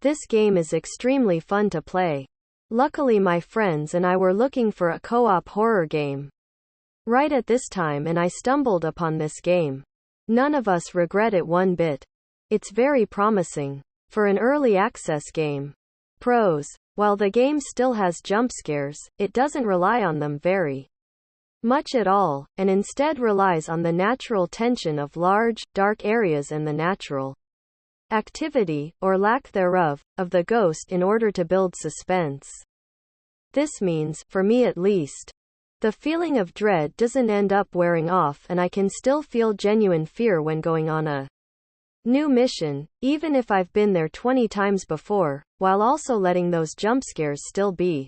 This game is extremely fun to play. Luckily my friends and I were looking for a co-op horror game right at this time and I stumbled upon this game. None of us regret it one bit. It's very promising for an early access game. Pros: while the game still has jump scares, it doesn't rely on them very much at all, and instead relies on the natural tension of large, dark areas and the natural activity, or lack thereof, of the ghost in order to build suspense. This means, for me at least, the feeling of dread doesn't end up wearing off and I can still feel genuine fear when going on a new mission, even if I've been there 20 times before, while also letting those jump scares still be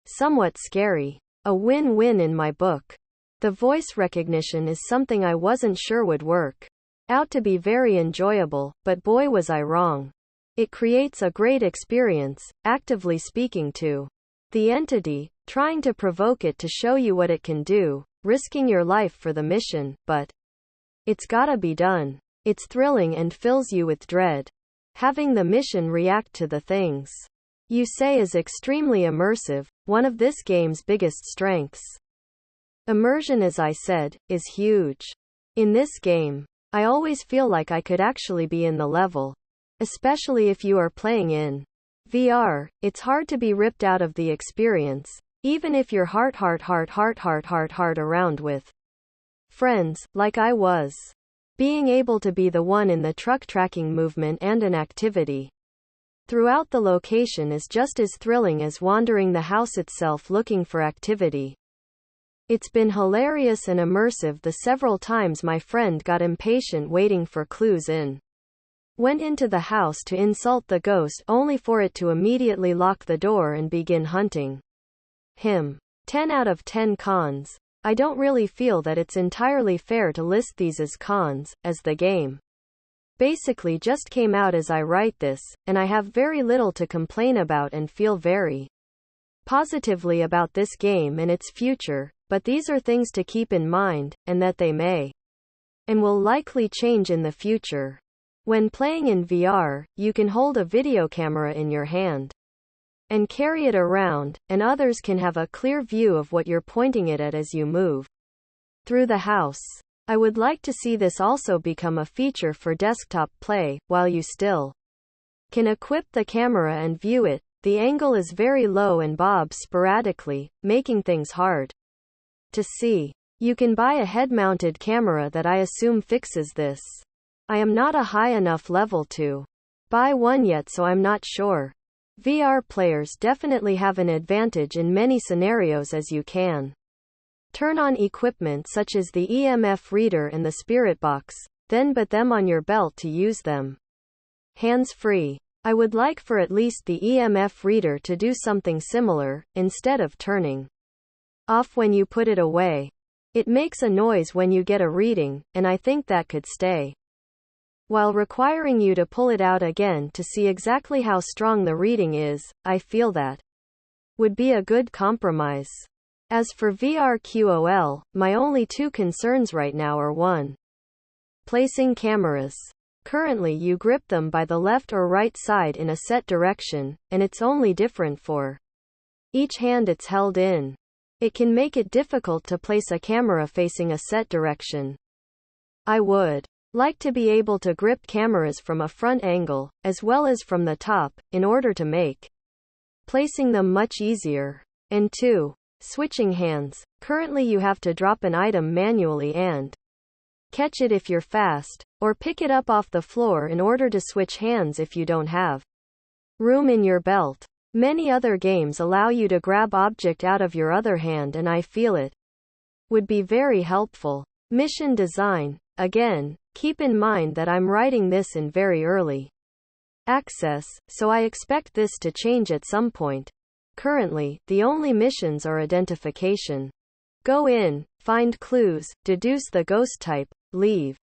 somewhat scary. A win-win in my book. The voice recognition is something I wasn't sure would work out to be very enjoyable, but boy was I wrong. It creates a great experience, actively speaking to the entity, trying to provoke it to show you what it can do, risking your life for the mission, but it's gotta be done. It's thrilling and fills you with dread. Having the mission react to the things you say is extremely immersive, one of this game's biggest strengths. Immersion, as I said, is huge. In this game, I always feel like I could actually be in the level. Especially if you are playing in VR, it's hard to be ripped out of the experience, even if you're heart around with friends, like I was. Being able to be the one in the truck tracking movement and an activity throughout the location is just as thrilling as wandering the house itself looking for activity. It's been hilarious and immersive the several times my friend got impatient waiting for clues and went into the house to insult the ghost only for it to immediately lock the door and begin hunting him. 10 out of 10 cons. I don't really feel that it's entirely fair to list these as cons, as the game basically just came out as I write this, and I have very little to complain about and feel very positively about this game and its future, but these are things to keep in mind, and that they may and will likely change in the future. When playing in VR, you can hold a video camera in your hand and carry it around, and others can have a clear view of what you're pointing it at as you move through the house. I would like to see this also become a feature for desktop play, while you still can equip the camera and view it. The angle is very low and bobs sporadically, making things hard to see. You can buy a head-mounted camera that I assume fixes this. I am not a high enough level to buy one yet, so I'm not sure. VR players definitely have an advantage in many scenarios as you can turn on equipment such as the EMF reader and the spirit box, then put them on your belt to use them hands-free. I would like for at least the EMF reader to do something similar, instead of turning off when you put it away. It makes a noise when you get a reading, and I think that could stay while requiring you to pull it out again to see exactly how strong the reading is. I feel that would be a good compromise. As for VRQOL, my only two concerns right now are 1. Placing cameras. Currently you grip them by the left or right side in a set direction, and it's only different for each hand it's held in. It can make it difficult to place a camera facing a set direction. I would like to be able to grip cameras from a front angle, as well as from the top, in order to make placing them much easier. And 2. Switching hands. Currently you have to drop an item manually and catch it if you're fast, or pick it up off the floor in order to switch hands if you don't have room in your belt. Many other games allow you to grab object out of your other hand, and I feel it would be very helpful. Mission design. Again, keep in mind that I'm writing this in very early access, so I expect this to change at some point. Currently, the only missions are identification. Go in, find clues, deduce the ghost type, leave.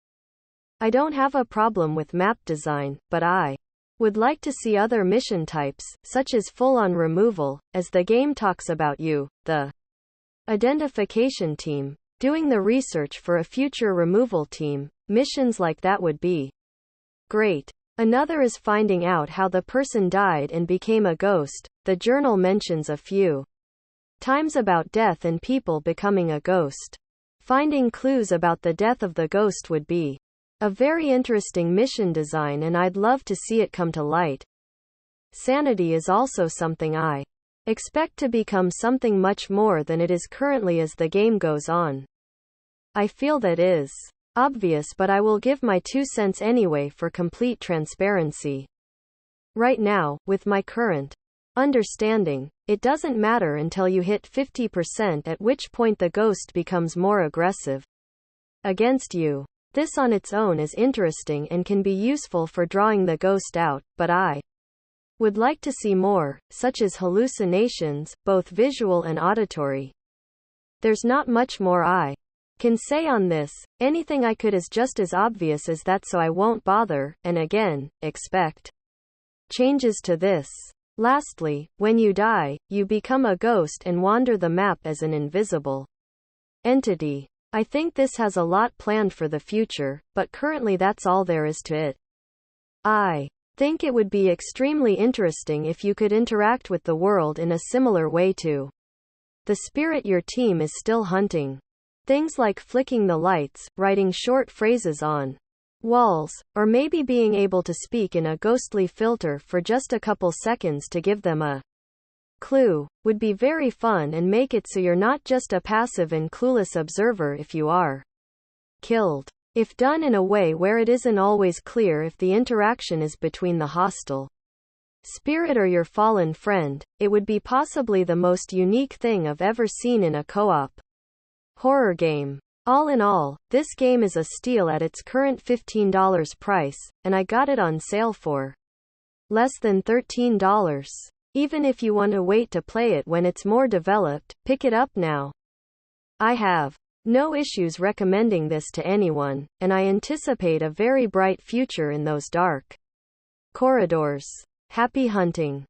I don't have a problem with map design, but I would like to see other mission types, such as full-on removal, as the game talks about you, the identification team, doing the research for a future removal team. Missions like that would be great. Another is finding out how the person died and became a ghost. The journal mentions a few times about death and people becoming a ghost. Finding clues about the death of the ghost would be a very interesting mission design, and I'd love to see it come to light. Sanity is also something I expect to become something much more than it is currently as the game goes on. I feel that is obvious, but I will give my 2 cents anyway for complete transparency. Right now, with my current understanding, it doesn't matter until you hit 50%, at which point the ghost becomes more aggressive against you. This on its own is interesting and can be useful for drawing the ghost out, but I would like to see more, such as hallucinations, both visual and auditory. There's not much more I can say on this. Anything I could is just as obvious as that, so I won't bother, and again, expect changes to this. Lastly, when you die, you become a ghost and wander the map as an invisible entity. I think this has a lot planned for the future, but currently that's all there is to it. I think it would be extremely interesting if you could interact with the world in a similar way to the spirit your team is still hunting. Things like flicking the lights, writing short phrases on walls, or maybe being able to speak in a ghostly filter for just a couple seconds to give them a clue, would be very fun and make it so you're not just a passive and clueless observer if you are killed. If done in a way where it isn't always clear if the interaction is between the hostile spirit or your fallen friend, it would be possibly the most unique thing I've ever seen in a co-op horror game. All in all, this game is a steal at its current $15 price, and I got it on sale for less than $13. Even if you want to wait to play it when it's more developed, pick it up now. I have no issues recommending this to anyone, and I anticipate a very bright future in those dark corridors. Happy hunting.